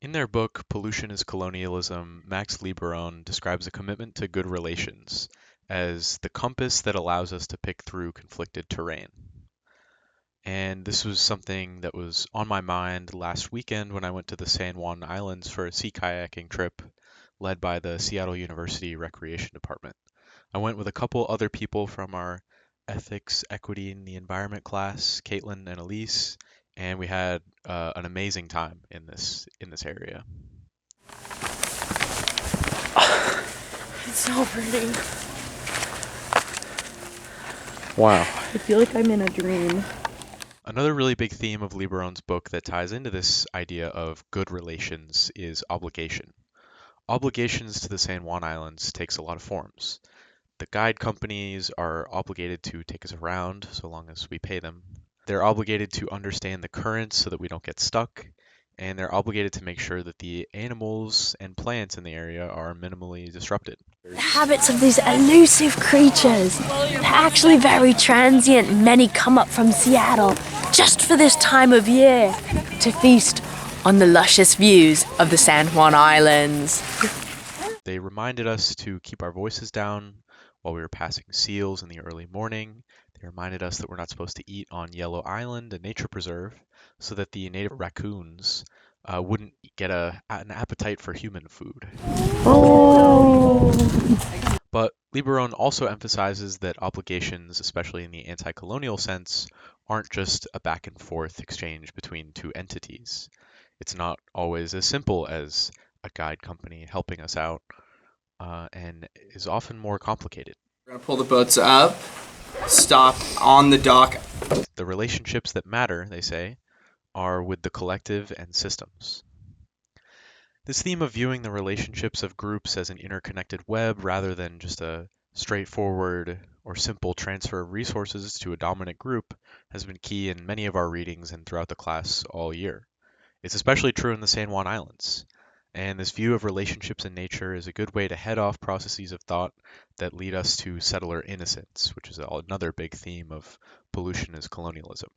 In their book, Pollution is Colonialism, Max Lieberone describes a commitment to good relations as the compass that allows us to pick through conflicted terrain. And this was something that was on my mind last weekend when I went to the San Juan Islands for a sea kayaking trip led by the Seattle University Recreation Department. I went with a couple other people from our Ethics, Equity, and the Environment class, Caitlin and Elise, and we had an amazing time in this area. It's so pretty. Wow. I feel like I'm in a dream. Another really big theme of Lieberone's book that ties into this idea of good relations is obligation. Obligations to the San Juan Islands takes a lot of forms. The guide companies are obligated to take us around so long as we pay them. They're obligated to understand the currents so that we don't get stuck, and they're obligated to make sure that the animals and plants in the area are minimally disrupted. The habits of these elusive creatures. They're actually very transient. Many come up from Seattle just for this time of year to feast on the luscious views of the San Juan Islands. They reminded us to keep our voices down while we were passing seals in the early morning. They reminded us that we're not supposed to eat on Yellow Island, a nature preserve, so that the native raccoons wouldn't get an appetite for human food. Oh! But Liberone also emphasizes that obligations, especially in the anti-colonial sense, aren't just a back and forth exchange between two entities. It's not always as simple as a guide company helping us out, and is often more complicated. We're gonna pull the boats up, stop on the dock. The relationships that matter, they say, are with the collective and systems. This theme of viewing the relationships of groups as an interconnected web rather than just a straightforward or simple transfer of resources to a dominant group has been key in many of our readings and throughout the class all year. It's especially true in the San Juan Islands, and this view of relationships in nature is a good way to head off processes of thought that lead us to settler innocence, which is another big theme of pollution as colonialism.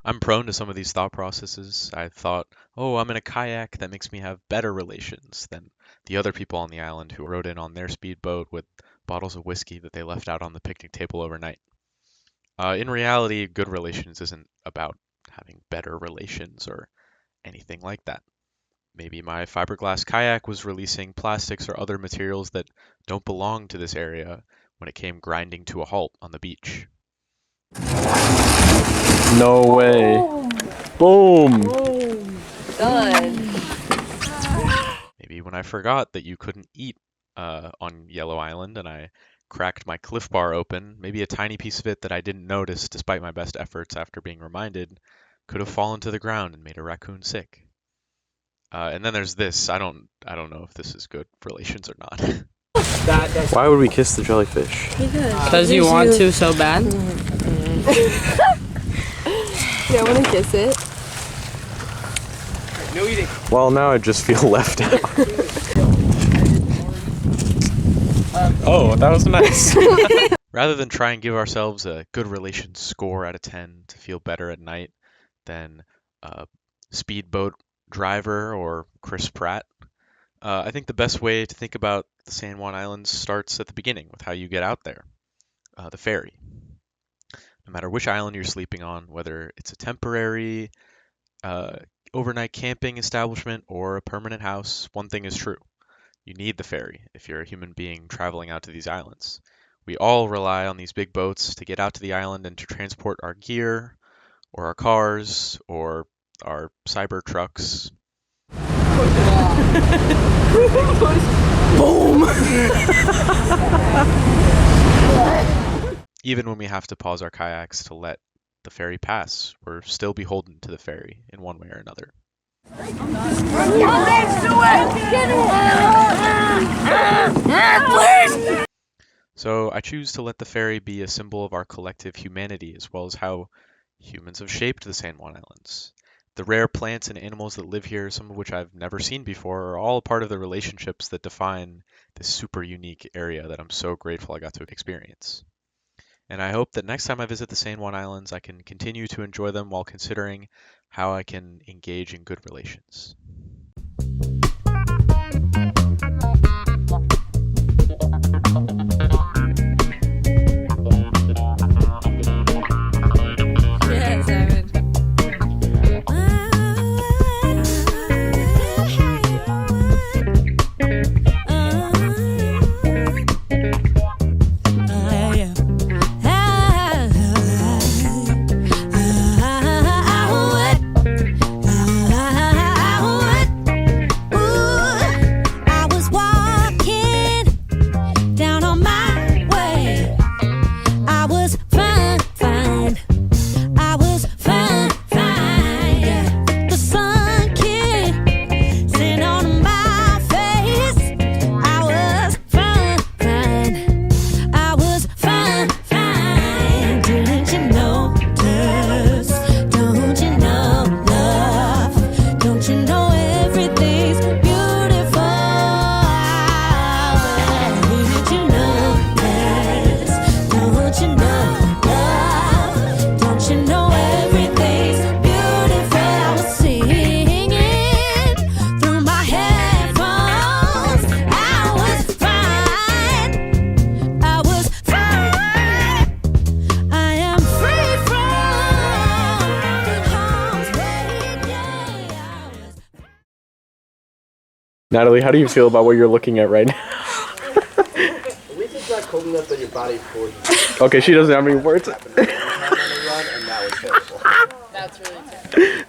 I'm prone to some of these thought processes. I thought, oh, I'm in a kayak, that makes me have better relations than the other people on the island who rode in on their speedboat with bottles of whiskey that they left out on the picnic table overnight. In reality, good relations isn't about having better relations or anything like that. Maybe my fiberglass kayak was releasing plastics or other materials that don't belong to this area when it came grinding to a halt on the beach. No way. Boom. Done. Maybe when I forgot that you couldn't eat on Yellow Island and I cracked my Cliff Bar open, maybe a tiny piece of it that I didn't notice despite my best efforts after being reminded could have fallen to the ground and made a raccoon sick. And then there's this. I don't know if this is good relations or not. Why would we kiss the jellyfish? Because you want to so bad? Yeah, I want to kiss it. No eating. Well, now I just feel left out. Oh, that was nice. Rather than try and give ourselves a good relations score out of 10 to feel better at night than a speedboat driver or Chris Pratt, I think the best way to think about the San Juan Islands starts at the beginning with how you get out there, the ferry. No matter which island you're sleeping on, whether it's a temporary overnight camping establishment or a permanent house, one thing is true. You need the ferry if you're a human being traveling out to these islands. We all rely on these big boats to get out to the island and to transport our gear, or our cars, or our cyber trucks. Boom! Even when we have to pause our kayaks to let the ferry pass, we're still beholden to the ferry in one way or another. So I choose to let the ferry be a symbol of our collective humanity as well as how humans have shaped the San Juan Islands. The rare plants and animals that live here, some of which I've never seen before, are all a part of the relationships that define this super unique area that I'm so grateful I got to experience. And I hope that next time I visit the San Juan Islands, I can continue to enjoy them while considering how I can engage in good relations. Yeah, Simon. I was walking down on my way. I was fine, fine. I was fine, fine. The sun kissing on my face. I was fine, fine. I was fine, fine. Didn't you notice? Don't you know, love? Don't you know everything's beautiful? Didn't you notice? Don't you know, love? Don't you know everything's beautiful? I was singing through my headphones. I was fine. I was fine. I am free from harm's way. Natalie, how do you feel about what you're looking at right now? At least it's not cold enough that your body forces Okay, she doesn't have any words. and that was terrible. That's really terrible.